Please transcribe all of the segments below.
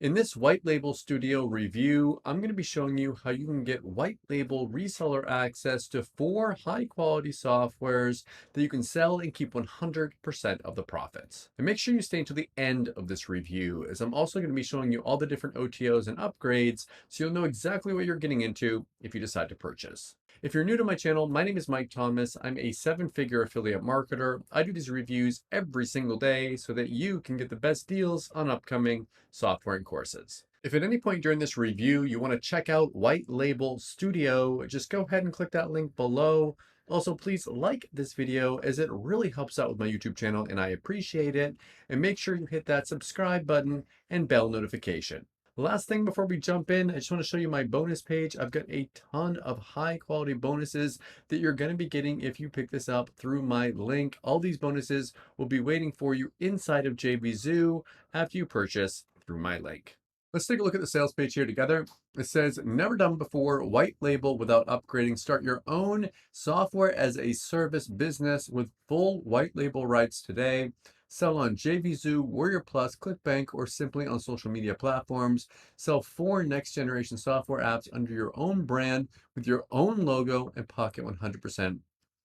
In this white label studio review, I'm going to be showing you how you can get white label reseller access to 4 high quality softwares that you can sell and keep 100% of the profits. And make sure you stay until the end of this review, as I'm also going to be showing you all the different OTOs and upgrades so you'll know exactly what you're getting into if you decide to purchase. If you're new to my channel, my name is Mike Thomas. I'm a 7-figure affiliate marketer. I do these reviews every single day so that you can get the best deals on upcoming software and courses. If at any point during this review you want to check out White Label Studio, just go ahead and click that link below. Also, please like this video as it really helps out with my YouTube channel and I appreciate it. And make sure you hit that subscribe button and bell notification. Last thing before we jump in, I just want to show you my bonus page. I've got a ton of high quality bonuses that you're going to be getting if you pick this up through my link. All these bonuses will be waiting for you inside of JVZoo after you purchase through my link. Let's take a look at the sales page here together. It says, never done before, white label without upgrading. Start your own software as a service business with full white label rights today. Sell on JVZoo, Warrior Plus, ClickBank, or simply on social media platforms. Sell 4 next generation software apps under your own brand with your own logo and pocket 100%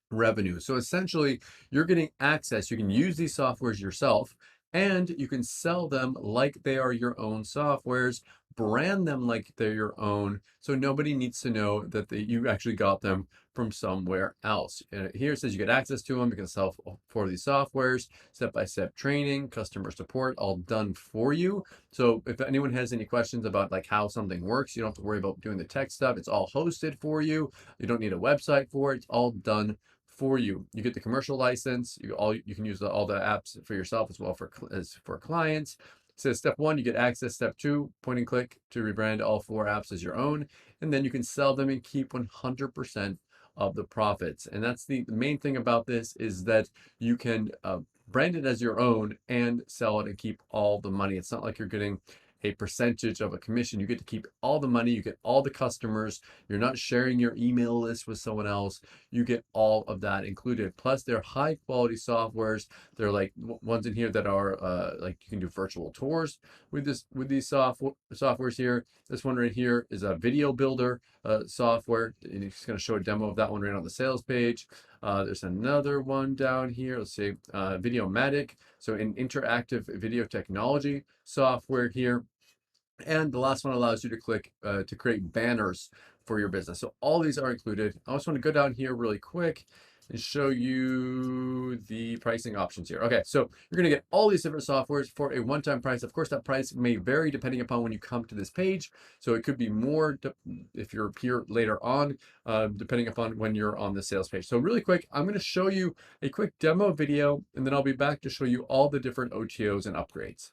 revenue. So essentially, you're getting access. You can use these softwares yourself and you can sell them like they are your own softwares, brand them like they're your own, so nobody needs to know that you actually got them from somewhere else. Here it says you get access to them. You can sell for these softwares, step-by-step training, customer support, all done for you. So if anyone has any questions about like how something works, you don't have to worry about doing the tech stuff. It's all hosted for you. You don't need a website for it. It's all done for you. You get the commercial license. You can use all the apps for yourself as well as for clients. It says step 1, you get access. Step 2, point and click to rebrand all 4 apps as your own, and then you can sell them and keep 100% of the profits. And that's the main thing about this, is that you can brand it as your own and sell it and keep all the money. It's not like you're getting a percentage of a commission. You get to keep all the money, you get all the customers, you're not sharing your email list with someone else, you get all of that included. Plus they're high quality softwares. They're like ones in here that are like you can do virtual tours with these softwares here. This one right here is a video builder software, and it's going to show a demo of that one right on the sales page. There's another one down here. Let's see, Videomatic, so an interactive video technology software here. And the last one allows you to click to create banners for your business. So all these are included. I also want to go down here really quick and show you the pricing options here. Okay, so you're going to get all these different softwares for a one-time price. Of course, that price may vary depending upon when you come to this page. So it could be more if you're here later on, depending upon when you're on the sales page. So really quick, I'm going to show you a quick demo video, and then I'll be back to show you all the different OTOs and upgrades.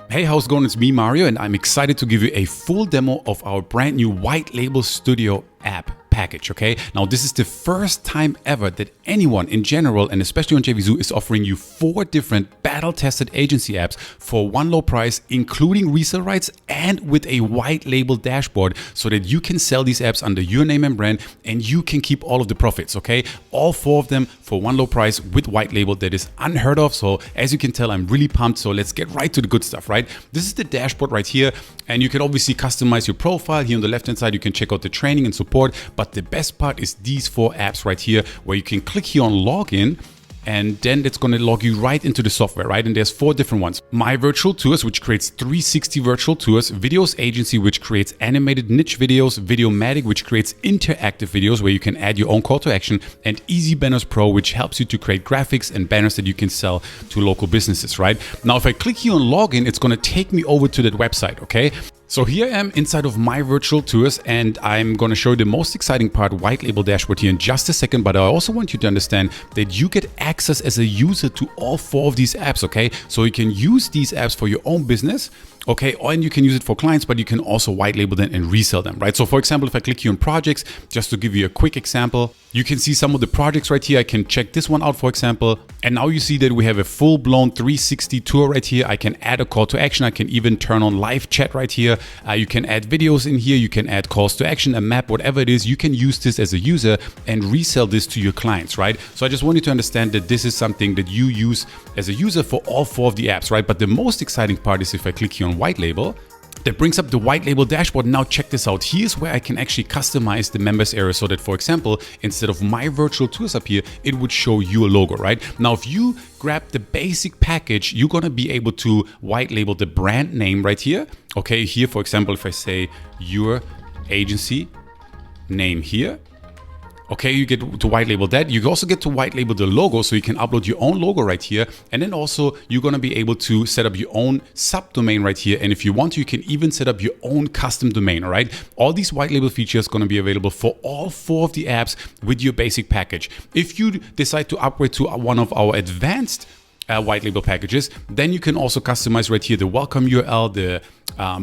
Hey, how's it going? It's me, Mario, and I'm excited to give you a full demo of our brand new White Label Studio app package, okay? Now, this is the first time ever that anyone in general, and especially on JVZoo, is offering you 4 different battle-tested agency apps for one low price, including resale rights and with a white label dashboard so that you can sell these apps under your name and brand and you can keep all of the profits, okay? All 4 of them for one low price with white label. That is unheard of. So as you can tell, I'm really pumped. So let's get right to the good stuff, right? This is the dashboard right here, and you can obviously customize your profile. Here on the left-hand side, you can check out the training and support. But the best part is these 4 apps right here, where you can click here on login, and then it's going to log you right into the software, right? And there's 4 different ones. My Virtual Tours, which creates 360 virtual tours. Videos Agency, which creates animated niche videos. Videomatic, which creates interactive videos where you can add your own call to action. And Easy Banners Pro, which helps you to create graphics and banners that you can sell to local businesses, right? Now, if I click here on login, it's going to take me over to that website, okay? So here I am inside of My Virtual Tours, and I'm going to show you the most exciting part, white label dashboard, here in just a second. But I also want you to understand that you get access as a user to all 4 of these apps, okay? So you can use these apps for your own business, okay? And you can use it for clients, but you can also white label them and resell them, right? So for example, if I click here on projects, just to give you a quick example, you can see some of the projects right here. I can check this one out, for example. And now you see that we have a full-blown 360 tour right here. I can add a call to action. I can even turn on live chat right here. You can add videos in here. You can add calls to action, a map, whatever it is. You can use this as a user and resell this to your clients, right? So I just want you to understand that this is something that you use as a user for all 4 of the apps, right? But the most exciting part is if I click here on white label, That brings up the white label dashboard. Now check this out. Here's where I can actually customize the members area so that, for example, instead of my virtual tours up here, it would show your logo, right? Now, if you grab the basic package, you're gonna be able to white label the brand name right here. Okay, here, for example, if I say your agency name here, okay, you get to white label that. You also get to white label the logo, so you can upload your own logo right here. And then also you're gonna be able to set up your own subdomain right here. And if you want to, you can even set up your own custom domain, all right? All these white label features gonna be available for all 4 of the apps with your basic package. If you decide to upgrade to one of our advanced white label packages, then you can also customize right here the welcome URL, the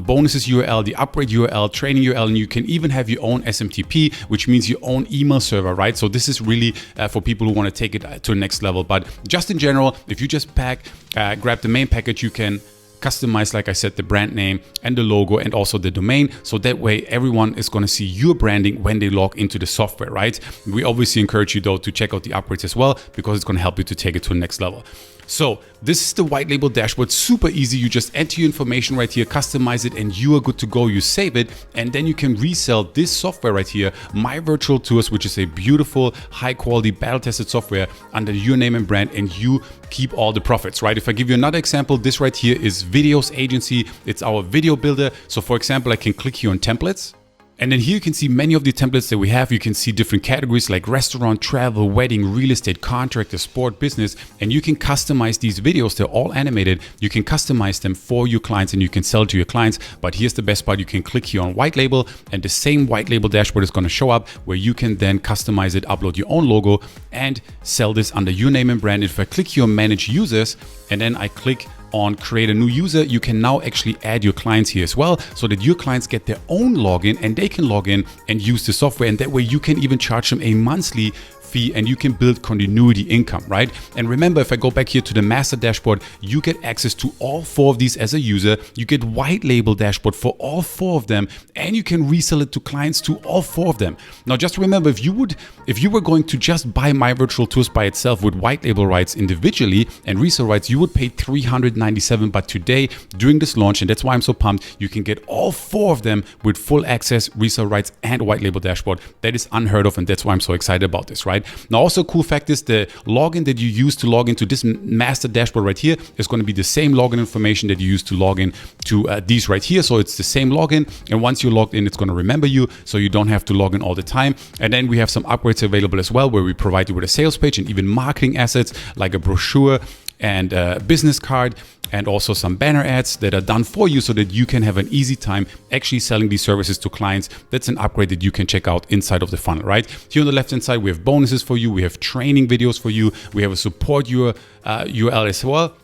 bonuses URL, the upgrade URL, training URL, and you can even have your own SMTP, which means your own email server, right? So this is really for people who want to take it to the next level. But just in general, if you just grab the main package, you can customize, like I said, the brand name and the logo and also the domain. So that way everyone is going to see your branding when they log into the software, right? We obviously encourage you though to check out the upgrades as well, because it's going to help you to take it to the next level. So this is the white label dashboard. Super easy. You just enter your information right here, customize it, and you are good to go. You save it, and then you can resell this software right here, My Virtual Tours, which is a beautiful, high quality, battle tested software under your name and brand, and you keep all the profits, right? If I give you another example, this right here is Videos Agency. It's our video builder. So for example, I can click here on templates. And then here you can see many of the templates that we have. You can see different categories like restaurant, travel, wedding, real estate, contractor, sport, business, and you can customize these videos. They're all animated. You can customize them for your clients and you can sell to your clients. But here's the best part. You can click here on white label and the same white label dashboard is going to show up where you can then customize it, upload your own logo and sell this under your name and brand. If I click here on manage users and then I click on create a new user, you can now actually add your clients here as well, so that your clients get their own login and they can log in and use the software. And that way you can even charge them a monthly fee and you can build continuity income, right? And remember, if I go back here to the master dashboard, you get access to all 4 of these as a user. You get white label dashboard for all 4 of them, and you can resell it to clients to all 4 of them. Now, just remember, if you were going to just buy My Virtual Tours by itself with white label rights individually and resale rights, you would pay $397. But today, during this launch, and that's why I'm so pumped, you can get all 4 of them with full access, resale rights, and white label dashboard. That is unheard of, and that's why I'm so excited about this, right? Now, also a cool fact is the login that you use to log into this master dashboard right here is going to be the same login information that you use to log in to these right here. So it's the same login. And once you're logged in, it's going to remember you, so you don't have to log in all the time. And then we have some upgrades available as well, where we provide you with a sales page and even marketing assets like a brochure and a business card, and also some banner ads that are done for you so that you can have an easy time actually selling these services to clients. That's an upgrade that you can check out inside of the funnel, right? Here on the left hand side, we have bonuses for you. We have training videos for you. We have a support URL as well,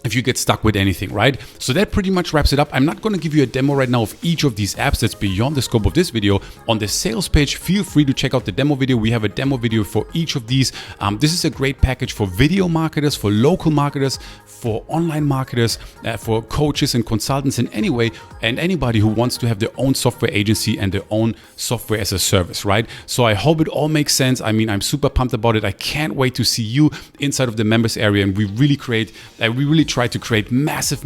if you get stuck with anything, right? So that pretty much wraps it up. I'm not going to give you a demo right now of each of these apps. That's beyond the scope of this video. On the sales page, feel free to check out the demo video. We have a demo video for each of these. This is a great package for video marketers, for local marketers, for online marketers, for coaches and consultants, and anybody who wants to have their own software agency and their own software as a service, right? So I hope it all makes sense. I mean, I'm super pumped about it. I can't wait to see you inside of the members area, and we really try to create massive,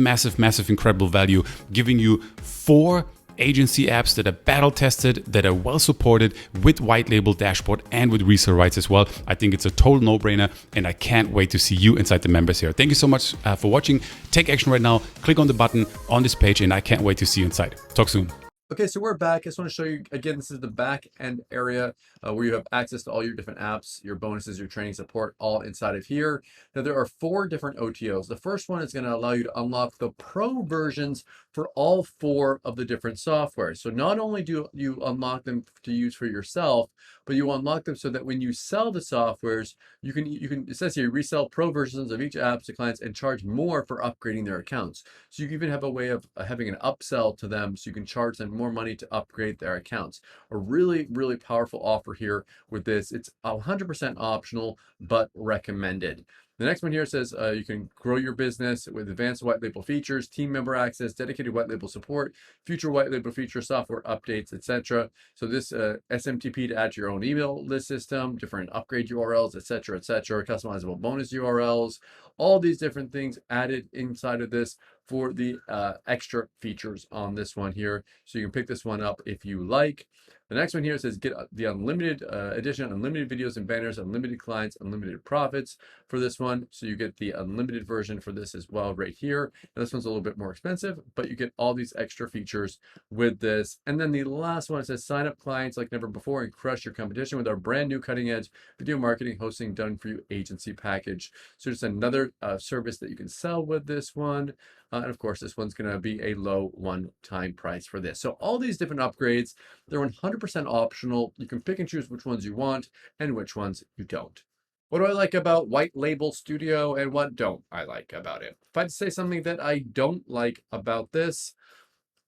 incredible value, giving you 4 agency apps that are battle tested, that are well supported with white label dashboard and with resale rights as well. I think it's a total no-brainer, and I can't wait to see you inside the members here. Thank you so much for watching. Take action right now. Click on the button on this page, and I can't wait to see you inside. Talk soon. Okay, so we're back. I just want to show you, again, this is the back end area where you have access to all your different apps, your bonuses, your training support, all inside of here. Now, there are 4 different OTOs. The first one is going to allow you to unlock the pro versions for all 4 of the different softwares. So not only do you unlock them to use for yourself, but you unlock them so that when you sell the softwares, you can it says here, resell pro versions of each app to clients and charge more for upgrading their accounts. So you can even have a way of having an upsell to them, so you can charge them more money to upgrade their accounts. A really, really powerful offer here with this. It's 100% optional, but recommended. The next one here says you can grow your business with advanced white label features, team member access, dedicated white label support, future white label feature, software updates, etc. So this SMTP to add to your own email list system, different upgrade URLs, etc., customizable bonus URLs, all these different things added inside of this for the extra features on this one here. So you can pick this one up if you like. The next one here says get the unlimited edition, unlimited videos and banners, unlimited clients, unlimited profits for this one. So you get the unlimited version for this as well right here. And this one's a little bit more expensive, but you get all these extra features with this. And then the last one says sign up clients like never before and crush your competition with our brand new cutting edge video marketing hosting done for you agency package. So just another service that you can sell with this one. And of course, this one's going to be a low one-time price for this. So all these different upgrades, they're 100% optional. You can pick and choose which ones you want and which ones you don't. What do I like about White Label Studio and what don't I like about it? If I had to say something that I don't like about this,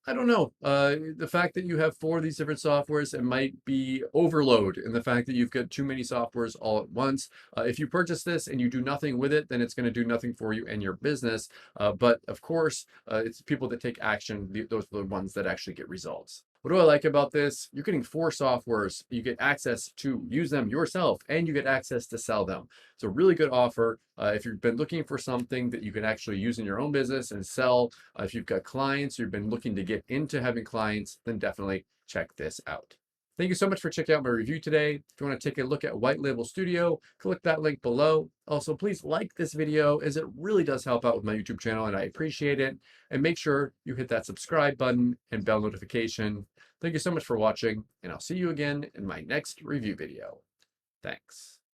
I don't know. The fact that you have four of these different softwares, it might be overload in the fact that you've got too many softwares all at once. If you purchase this and you do nothing with it, then it's going to do nothing for you and your business. But of course, it's people that take action. Those are the ones that actually get results. What do I like about this? You're getting four softwares. You get access to use them yourself and you get access to sell them. It's a really good offer. If you've been looking for something that you can actually use in your own business and sell, if you've got clients, you've been looking to get into having clients, then definitely check this out. Thank you so much for checking out my review today. If you want to take a look at White Label Studio, click that link below. Also, please like this video as it really does help out with my YouTube channel and I appreciate it. And make sure you hit that subscribe button and bell notification. Thank you so much for watching and I'll see you again in my next review video. Thanks.